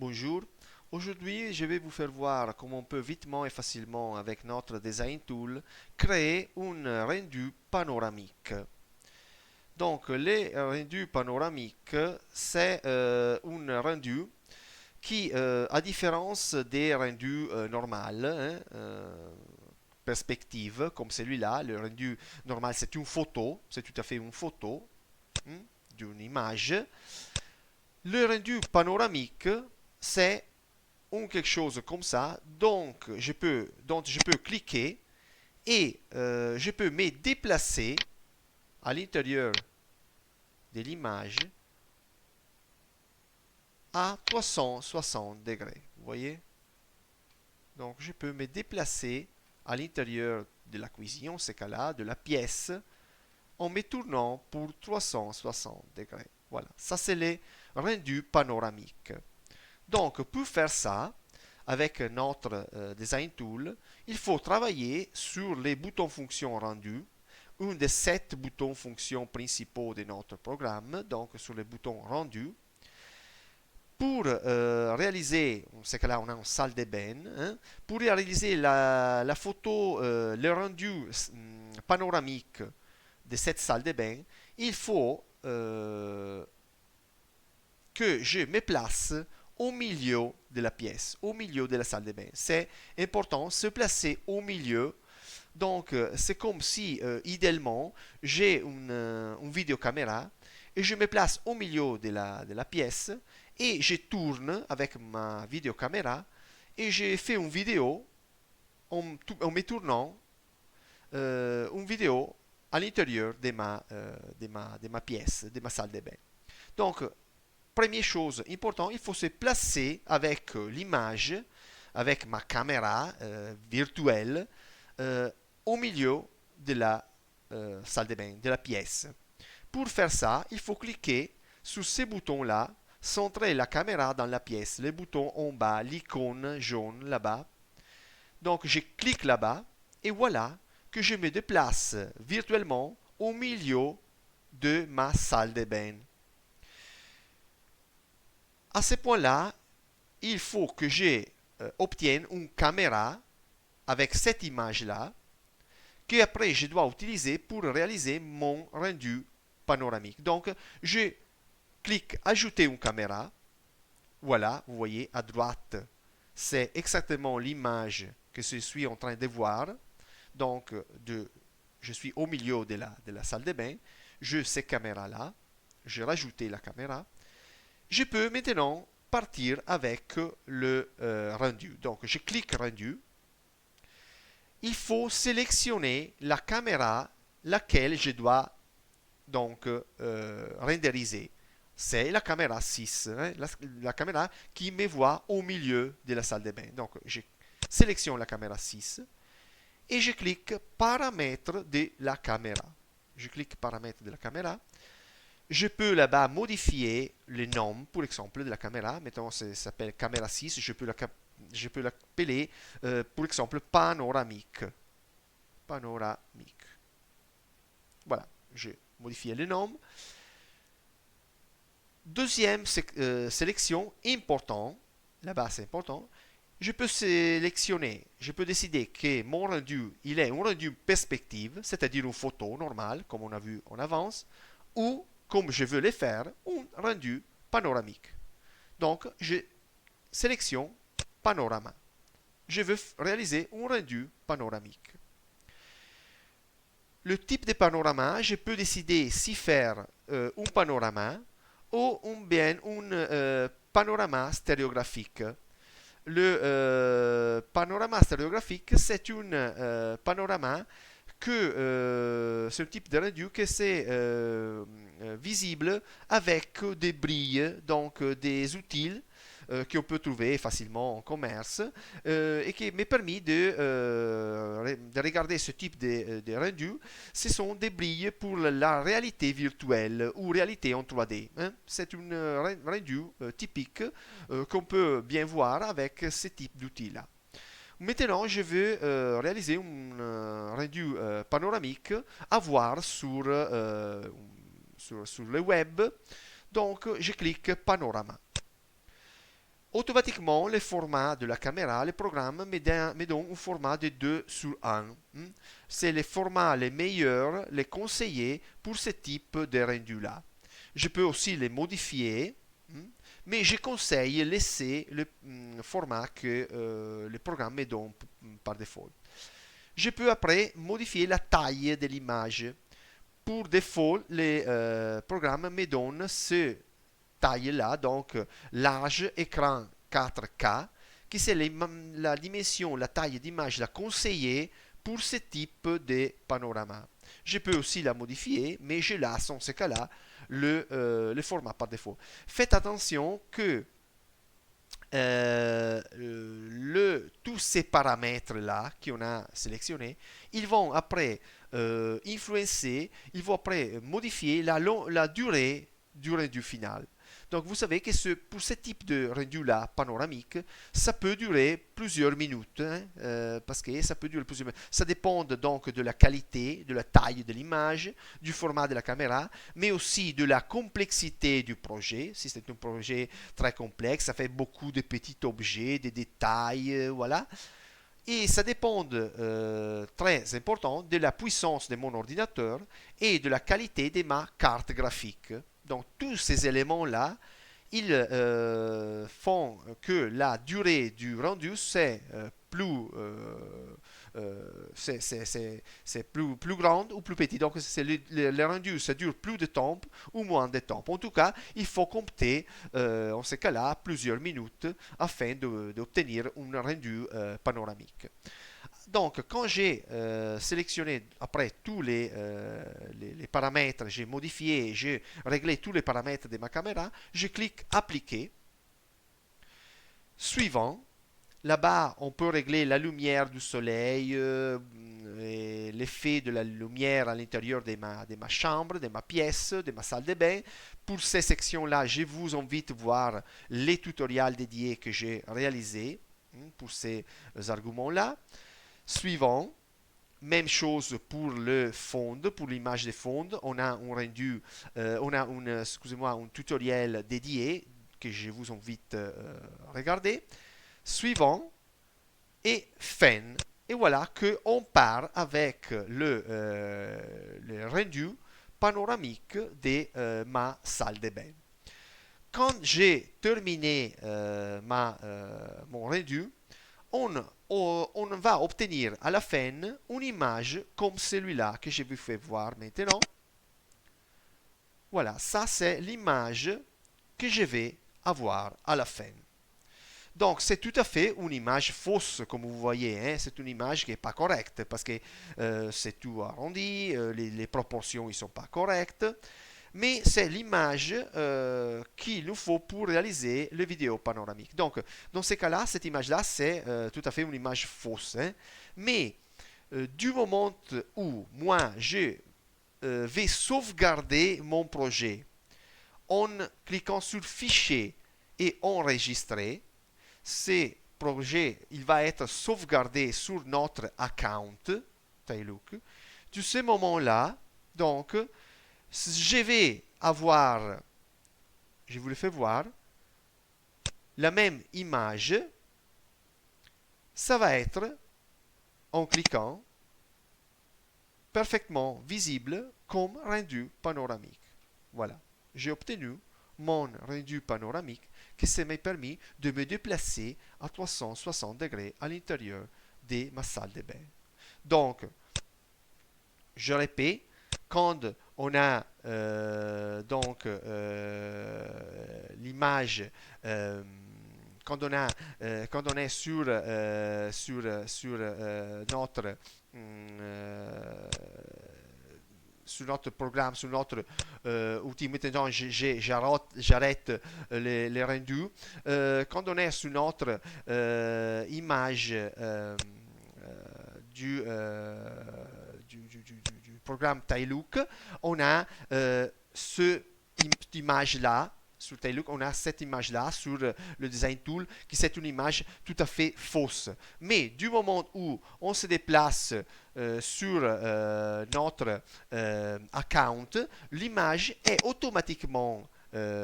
Bonjour, aujourd'hui je vais vous faire voir comment on peut vitement et facilement avec notre Design Tool créer un rendu panoramique. Donc les rendus panoramiques c'est un rendu qui, à différence des rendus normaux, perspective comme celui-là, le rendu normal c'est une photo, c'est tout à fait une photo hein, d'une image. Le rendu panoramique c'est ou quelque chose comme ça. Donc je peux cliquer et je peux me déplacer à l'intérieur de l'image à 360 degrés. Vous voyez? Donc je peux me déplacer à l'intérieur de la cuisine, en ce cas-là, de la pièce, en me tournant pour 360 degrés. Voilà, ça c'est les rendus panoramiques. Donc pour faire ça, avec notre Design Tool, il faut travailler sur les boutons fonctions rendus, un des 7 boutons fonctions principaux de notre programme, donc sur les boutons rendus. Pour réaliser, dans ce cas-là, on a une salle de bain, hein, pour réaliser la photo, le rendu panoramique de cette salle de bain, il faut que je me place au milieu de la pièce, au milieu de la salle de bain. C'est important, se placer au milieu. Donc, c'est comme si, idéalement, j'ai une vidéocaméra et je me place au milieu de la pièce et je tourne avec ma vidéocaméra et je fais une vidéo en me tournant, une vidéo à l'intérieur de ma pièce, de ma salle de bain. Donc, première chose importante, il faut se placer avec l'image, avec ma caméra virtuelle, euh, au milieu de la salle de bain, de la pièce. Pour faire ça, il faut cliquer sur ces boutons-là, centrer la caméra dans la pièce, les boutons en bas, l'icône jaune là-bas. Donc je clique là-bas et voilà que je me déplace virtuellement au milieu de ma salle de bain. À ce point-là, il faut que j'obtienne une caméra avec cette image-là que après je dois utiliser pour réaliser mon rendu panoramique. Donc, je clique ajouter une caméra. Voilà, vous voyez à droite, c'est exactement l'image que je suis en train de voir. Donc, je suis au milieu de la salle de bain. Je cette caméra-là. Je rajoute la caméra. Je peux maintenant partir avec le rendu. Donc, je clique rendu. Il faut sélectionner la caméra laquelle je dois donc renderiser. C'est la caméra 6, hein, la caméra qui me voit au milieu de la salle de bain. Donc, je sélectionne la caméra 6 et je clique paramètres de la caméra. Je clique paramètres de la caméra. Je peux là-bas modifier le nom, par exemple, de la caméra. Maintenant, ça s'appelle caméra 6. Je peux l'appeler, par exemple, panoramique. Panoramique. Voilà, j'ai modifié le nom. Deuxième sélection, important. Là-bas, c'est important. Je peux sélectionner, je peux décider que mon rendu, il est un rendu perspective, c'est-à-dire une photo normale, comme on a vu en avance, ou, comme je veux le faire, un rendu panoramique. Donc, je sélectionne panorama. Je veux réaliser un rendu panoramique. Le type de panorama, je peux décider si faire un panorama ou bien un panorama stéréographique. Le panorama stéréographique, c'est un panorama que ce type de rendu que c'est visible avec des brilles, donc des outils qu'on peut trouver facilement en commerce et qui m'a permis de regarder ce type de rendu. Ce sont des brilles pour la réalité virtuelle ou réalité en 3D. Hein. C'est un rendu typique qu'on peut bien voir avec ce type d'outils-là. Maintenant, je veux réaliser un rendu panoramique à voir sur le web. Donc, je clique Panorama. automatiquement, le format de la caméra, le programme me donne un format de 2:1. C'est le format les meilleurs, les conseillés pour ce type de rendu-là. Je peux aussi les modifier, mais je conseille laisser le format que le programme me donne par défaut. Je peux après modifier la taille de l'image. Pour défaut, les programmes me donnent ce taille-là, donc large écran 4K, qui c'est la dimension, la taille d'image la conseillée pour ce type de panorama. Je peux aussi la modifier, mais je laisse en ce cas-là le format par défaut. Faites attention que tous ces paramètres-là qu'on a sélectionnés, ils vont après influencer, ils vont après modifier la durée du rendu final. Donc vous savez que pour ce type de rendu-là panoramique, ça peut durer plusieurs minutes, hein, parce que ça peut durer plusieurs minutes. Ça dépend donc de la qualité, de la taille de l'image, du format de la caméra, mais aussi de la complexité du projet. Si c'est un projet très complexe, ça fait beaucoup de petits objets, des détails, voilà. Et ça dépend très important de la puissance de mon ordinateur et de la qualité de ma carte graphique. Donc tous ces éléments-là, ils font que la durée du rendu c'est plus grande ou plus petit. Donc le rendu, ça dure plus de temps ou moins de temps. En tout cas, il faut compter en ce cas-là plusieurs minutes afin d'obtenir un rendu panoramique. Donc, quand j'ai sélectionné après tous les paramètres, j'ai modifié, j'ai réglé tous les paramètres de ma caméra, je clique Appliquer. Suivant, là-bas, on peut régler la lumière du soleil, l'effet de la lumière à l'intérieur de ma chambre, de ma pièce, de ma salle de bain. Pour ces sections-là, je vous invite à voir les tutoriels dédiés que j'ai réalisés pour ces arguments-là. Suivant, même chose pour le fond, pour l'image de fond. On a un rendu, on a un tutoriel dédié que je vous invite à regarder. Suivant et fin. Et voilà qu'on part avec le rendu panoramique de ma salle de bain. Quand j'ai terminé mon rendu, on va obtenir à la fin une image comme celui-là que je vous fais voir maintenant. Voilà, ça c'est l'image que je vais avoir à la fin. Donc c'est tout à fait une image fausse, comme vous voyez, hein. C'est une image qui n'est pas correcte parce que c'est tout arrondi, les proportions ne sont pas correctes. Mais c'est l'image qu'il nous faut pour réaliser le vidéo panoramique. Donc, dans ce cas-là, cette image-là, c'est tout à fait une image fausse. Hein. Mais du moment où moi, je vais sauvegarder mon projet en cliquant sur Fichier et Enregistrer, ce projet, il va être sauvegardé sur notre account Taillook. De ce moment-là, donc, je vais avoir, je vous le fais voir, la même image, ça va être, en cliquant, parfaitement visible comme rendu panoramique. Voilà, j'ai obtenu mon rendu panoramique qui m'a permis de me déplacer à 360 degrés à l'intérieur de ma salle de bain. Donc, je répète, quand on a l'image, quand on est sur notre programme, sur notre outil. Maintenant, j'arrête les rendus. Quand on est sur notre image du programme Taillook, on a cette image-là. Sur Taillook, on a cette image-là sur le Design Tool, qui c'est une image tout à fait fausse. Mais du moment où on se déplace sur notre account, l'image est automatiquement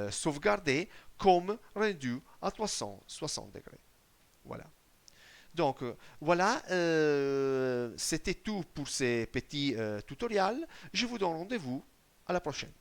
sauvegardée comme rendu à 360 degrés. Voilà. Donc voilà, c'était tout pour ces petits tutoriels. Je vous donne rendez-vous à la prochaine.